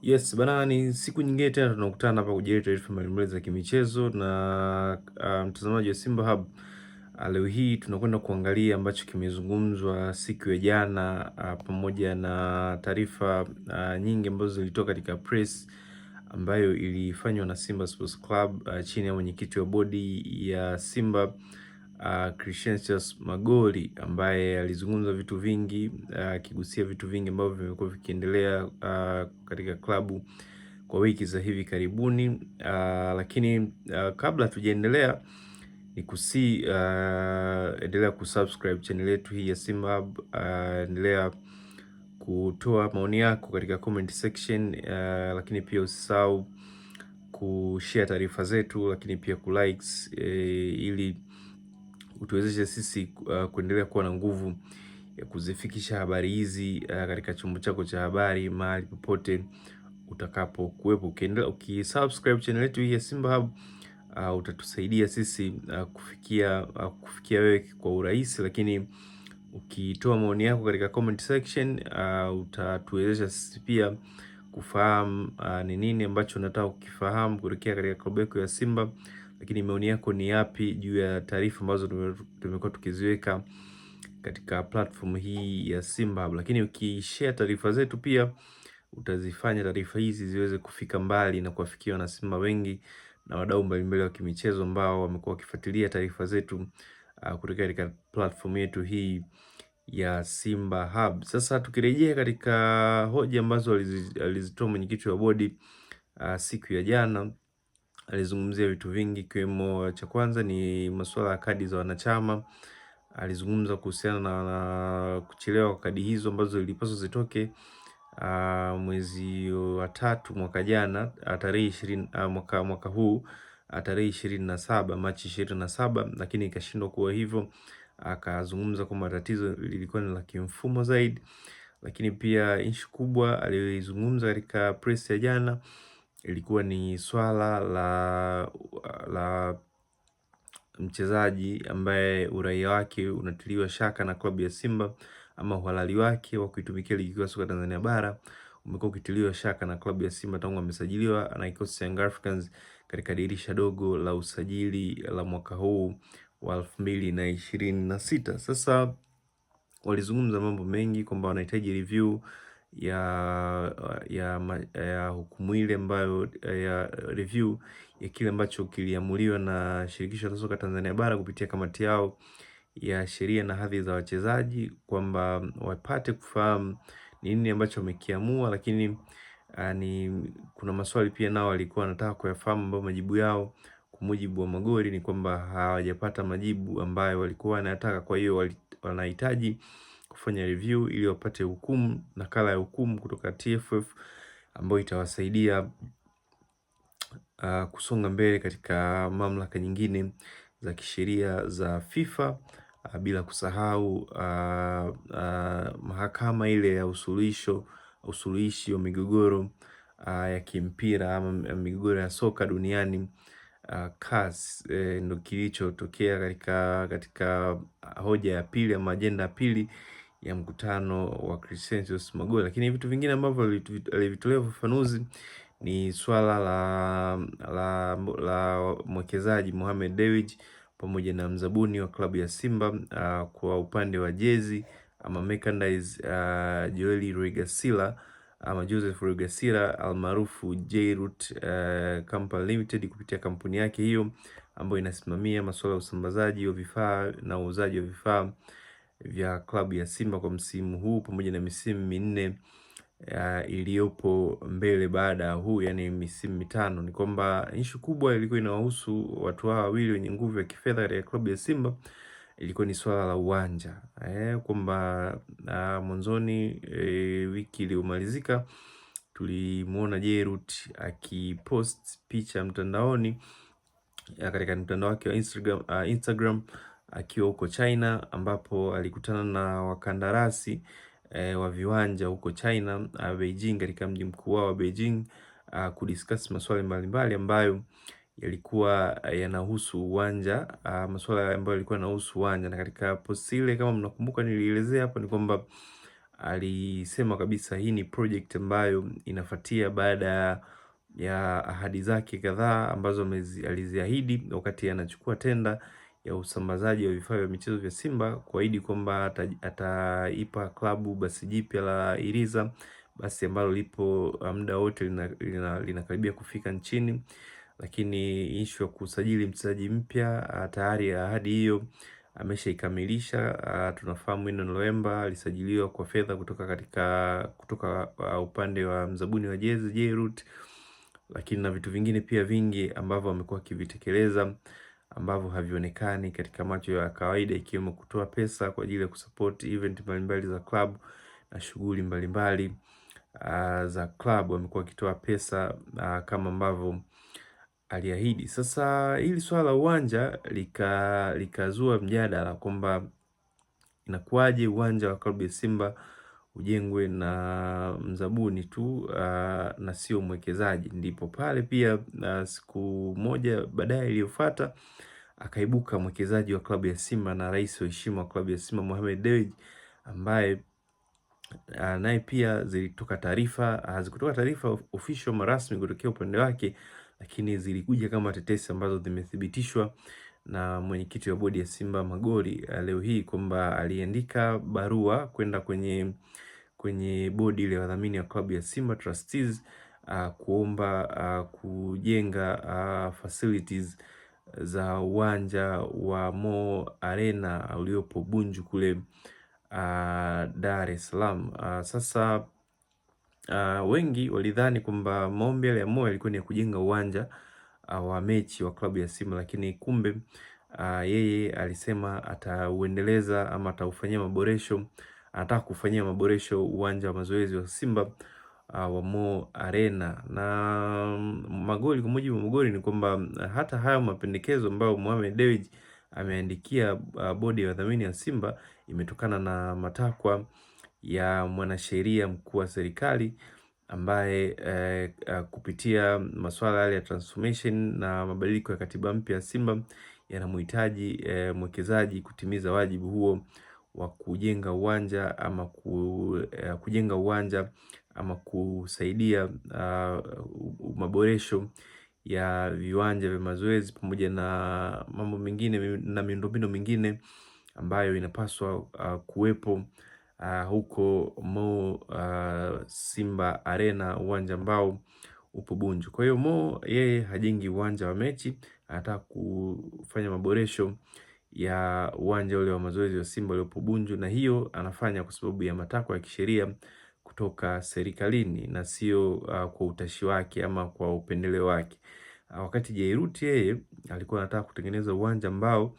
Yes, bana ni siku nyingine tena tunakutana hapa kujadili taarifa mbalimbali za kimichezo na mtazamaji wa Simba Hub. Leo hii tunakwenda kuangalia ambacho kimezungumzwa siku ya jana, pamoja na taarifa nyingi ambazo zilitoka katika press ambayo ilifanywa na Simba Sports Club chini ya mwenyekiti wa bodi ya Simba Crescentius Magoli, ambaye alizungumza vitu vingi akigusia vitu vingi ambavyo vimekuwa vikiendelea katika klabu kwa wiki za hivi karibuni. Lakini kabla tujaendelea ni endelea kusubscribe channel yetu hii ya Simba Hub. Endelea kutoa maoni yako katika comment section, lakini pia usisahau kushare taarifa zetu, lakini pia kulikes, ili utuwezeshe sisi kuendelea kuwa na nguvu ya kuzifikisha habari hizi katika chombo chako cha habari mahali popote utakapokuwepo. Ukiendelea ukisubscribe channel yetu hii ya Simba Hub, utatusaidia sisi kufikia wewe kwa urahisi, lakini ukitoa maoni yako katika comment section utatuwezesha sisi pia kufahamu ni nini ambacho unataka kukifahamu kutokea katika klabu yako ya Simba, lakini maoni yako ni yapi juu ya taarifa ambazo tumekuwa tukiziweka katika platform hii ya Simba Hub. Lakini ukishare taarifa zetu pia utazifanya taarifa hizi ziweze kufika mbali na kuwafikia na Simba wengi na wadau mbalimbali wa kimichezo ambao wamekuwa wakifuatilia taarifa zetu kutoka katika platform yetu hii ya Simba Hub. Sasa tukirejea katika hoja ambazo alizitoa mwenyekiti wa bodi siku ya jana, alizungumzia vitu vingi ikiwemo, cha kwanza ni masuala ya kadi za wanachama. Alizungumza kuhusiana na kuchelewa kwa kadi hizo ambazo zilipaswa zitoke mwezi wa tatu mwaka jana, tarehe 20 mwaka huu tarehe 27 Machi 27, lakini ikashindwa kuwa hivyo. Akazungumza kwamba tatizo lilikuwa ni la kimfumo zaidi, lakini pia issue kubwa aliyoizungumza katika press ya jana ilikuwa ni swala la mchezaji ambaye uraia wake unatiliwa shaka na klabu ya Simba, ama uhalali wake wa kuitumikia ligi kuu ya soka Tanzania bara umekuwa ukitiliwa shaka na klabu ya Simba tangu amesajiliwa na kikosi cha Young Africans katika dirisha dogo la usajili la mwaka huu wa 2026. Sasa walizungumza mambo mengi kwamba wanahitaji review ya hukumu ile ambayo ya review ya kile ambacho kiliamuliwa na shirikisho la soka Tanzania bara kupitia kamati yao ya sheria na hadhi za wachezaji, kwamba wapate kufahamu ni nini ambacho wamekiamua. Lakini kuna maswali pia nao walikuwa wanataka kuyafahamu, ambayo majibu yao kwa mujibu wa Magori ni kwamba hawajapata majibu ambayo walikuwa wanataka. Kwa hiyo wanahitaji kufanya review ili wapate hukumu, nakala ya hukumu kutoka TFF ambayo itawasaidia kusonga mbele katika mamlaka nyingine za kisheria za FIFA, bila kusahau mahakama ile ya usuluhishi wa migogoro ya kimpira ama migogoro ya soka duniani, CAS. Ndo kilichotokea katika hoja ya pili ama ajenda ya pili ya mkutano wa Crescentius Magoli. Lakini vitu vingine ambavyo alivitolea ufafanuzi ni swala la mwekezaji Mohamed Dewji pamoja na mzabuni wa klabu ya Simba kwa upande wa jezi ama merchandise, Joel Regasila ama Joseph Regasila almaarufu Jayrut Company Limited, kupitia kampuni yake hiyo ambayo inasimamia masuala ya usambazaji wa vifaa na uuzaji wa vifaa vya klabu ya Simba kwa msimu huu pamoja na misimu minne iliyopo mbele baada ya huu, yani misimu mitano. Ni kwamba issue kubwa ilikuwa inawahusu watu hawa wawili wenye nguvu ya kifedha katika klabu ya Simba, ilikuwa ni swala la uwanja, kwamba mwanzoni wiki iliyomalizika tulimuona Jayrut akipost picha mtandaoni katika mtandao wake wa Instagram akiwa huko China, ambapo alikutana na wakandarasi wa viwanja huko China, Beijing, katika mji mkuu wa Beijing, kudiscuss masuala mbalimbali ambayo yalikuwa yanahusu uwanja, masuala ambayo yalikuwa yanahusu uwanja. Na katika post ile, kama mnakumbuka, nilielezea hapo ni kwamba alisema kabisa hii ni project ambayo inafuatia baada ya ahadi zake kadhaa ambazo aliziahidi wakati anachukua tenda ya usambazaji wa vifaa vya michezo vya Simba, kuahidi kwamba ataipa klabu basi jipya la Iriza, basi ambalo lipo muda wote linakaribia kufika nchini. Lakini issue ya kusajili mchezaji mpya tayari ahadi hiyo ameshaikamilisha. Tunafahamu Ino Loemba alisajiliwa kwa fedha kutoka upande wa mzabuni wa jezi Jairut, lakini na vitu vingine pia vingi ambavyo amekuwa akivitekeleza ambavyo havionekani katika macho ya kawaida, ikiwemo kutoa pesa kwa ajili ya kusupport event mbalimbali za club na shughuli mbalimbali za club. Amekuwa akitoa pesa kama ambavyo aliahidi. Sasa hili swala la uwanja likazua mjadala kwamba inakuwaje uwanja wa klabu ya Simba ujengwe na mzabuni tu na sio mwekezaji. Ndipo pale pia siku moja baadaye iliyofuata akaibuka mwekezaji wa klabu ya Simba na rais wa heshima wa klabu ya Simba Mohamed Dewji, ambaye naye pia zilitoka taarifa, hazikutoka taarifa official rasmi kutokea upande wake, lakini zilikuja kama tetesi ambazo zimethibitishwa na mwenyekiti wa bodi ya Simba Magori leo hii kwamba aliandika barua kwenda kwenye bodi ile ya wadhamini wa klabu ya Simba trustees, kuomba kujenga facilities za uwanja wa Mo Arena uliopo Bunju kule Dar es Salaam. Sasa wengi walidhani kwamba maombi yale ya Mo yalikuwa ni ya kujenga uwanja wa mechi wa klabu ya Simba, lakini kumbe yeye alisema atauendeleza ama ataufanyia maboresho, anataka kufanyia maboresho uwanja wa mazoezi wa Simba wa Mo Arena. Na Magoli, kwa mujibu wa Magoli, ni kwamba hata hayo mapendekezo ambayo Mohamed Dewji ameandikia bodi ya wadhamini ya Simba imetokana na matakwa ya mwanasheria mkuu wa serikali ambaye kupitia masuala yale ya transformation na mabadiliko ya katiba mpya ya Simba yanamhitaji mwekezaji kutimiza wajibu huo wa kujenga uwanja ama kusaidia maboresho ya viwanja vya mazoezi pamoja na mambo mengine na miundombinu mingine ambayo inapaswa kuwepo huko Mo Simba Arena, uwanja ambao upo Bunju. Kwa hiyo Mo yeye hajengi uwanja wa mechi, anataka kufanya maboresho ya uwanja ule wa mazoezi wa Simba uliopo Bunju, na hiyo anafanya kwa sababu ya matakwa ya kisheria kutoka serikalini na sio kwa utashi wake ama kwa upendeleo wake. Wakati Jairut yeye alikuwa anataka kutengeneza uwanja ambao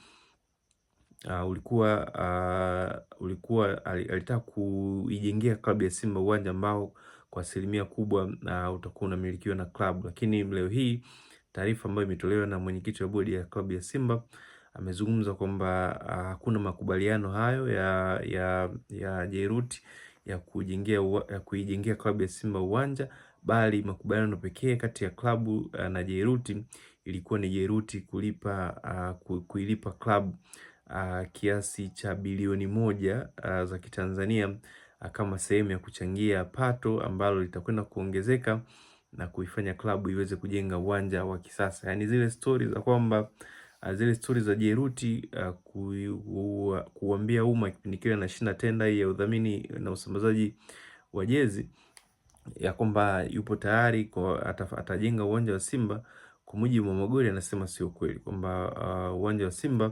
alitaka kuijengea klabu ya Simba uwanja ambao kwa asilimia kubwa utakuwa unamilikiwa na klabu, lakini leo hii taarifa ambayo imetolewa na mwenyekiti wa bodi ya klabu ya Simba amezungumza kwamba hakuna makubaliano hayo ya Jairut ya kuijengea klabu ya Simba uwanja, bali makubaliano pekee kati ya klabu na Jairut ilikuwa ni Jairut kuilipa klabu kiasi cha bilioni 1 za Kitanzania kama sehemu ya kuchangia pato ambalo litakwenda kuongezeka na kuifanya klabu iweze kujenga uwanja wa kisasa. Yani zile stori za Jairut kuambia umma kipindi kile anashinda tenda ya udhamini na usambazaji wa jezi ya kwamba yupo tayari atajenga uwanja wa Simba, kwa mujibu wa Magori anasema sio kweli, kwamba uwanja wa Simba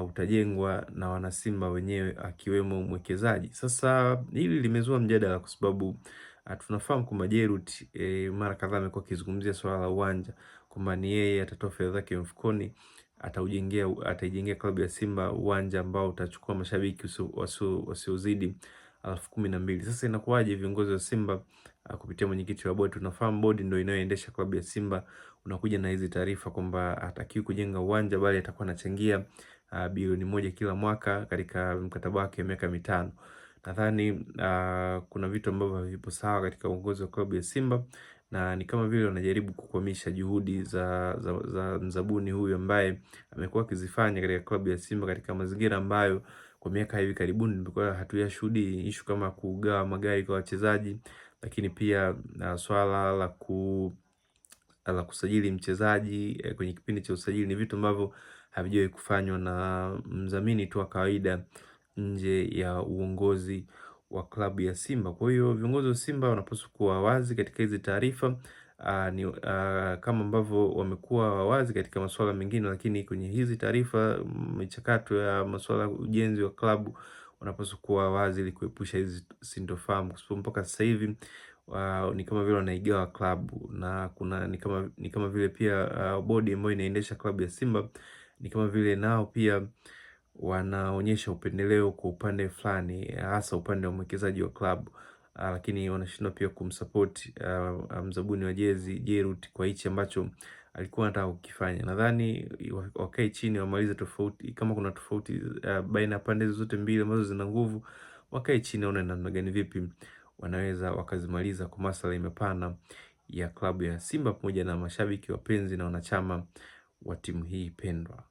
utajengwa na wanasimba wenyewe akiwemo mwekezaji. Sasa hili limezua mjadala kwa sababu tunafahamu kwamba Jairut mara kadhaa amekuwa akizungumzia swala la uwanja kwamba ni yeye atatoa fedha zake mfukoni, ataijengea klabu ya Simba uwanja ambao utachukua mashabiki wasiozidi 12,000. Sasa inakuwaje viongozi wa Simba kupitia mwenyekiti wa bodi, tunafahamu bodi ndio inayoendesha klabu ya Simba, unakuja na hizi taarifa kwamba hatakiwi kujenga uwanja bali atakuwa anachangia bilioni 1 kila mwaka katika mkataba wake miaka 5. Nadhani kuna vitu ambavyo havipo sawa katika uongozi wa klabu ya Simba, na ni kama vile wanajaribu kukwamisha juhudi za mzabuni huyu ambaye amekuwa akizifanya katika klabu ya Simba katika mazingira ambayo kwa miaka hivi karibuni tumekuwa hatuyashuhudii issue kama kugawa magari kwa wachezaji, lakini pia swala la kusajili mchezaji kwenye kipindi cha usajili ni vitu ambavyo havijawahi kufanywa na mdhamini tu wa kawaida nje ya uongozi wa klabu ya Simba. Kwa hiyo viongozi wa Simba wanapaswa kuwa wazi katika hizi taarifa kama ambavyo wamekuwa wazi katika masuala mengine, lakini kwenye hizi taarifa, michakato ya masuala ya ujenzi wa klabu, wanapaswa kuwa wazi ili kuepusha hizi sintofahamu, kwa sababu mpaka sasa hivi ni kama vile wanaigawa klabu na kuna ni kama vile pia bodi ambayo inaendesha klabu ya Simba ni kama vile nao pia wanaonyesha upendeleo kwa upande fulani, hasa upande wa mwekezaji wa klabu, lakini wanashindwa pia kumsupport mzabuni wa jezi Jerut kwa hichi ambacho alikuwa anataka kukifanya. Nadhani wakae chini wamalize tofauti, kama kuna tofauti baina ya pande zote mbili ambazo zina nguvu, wakae chini waone namna gani, vipi wanaweza wakazimaliza kwa maslahi mapana ya klabu ya Simba pamoja na mashabiki wapenzi na wanachama wa timu hii pendwa.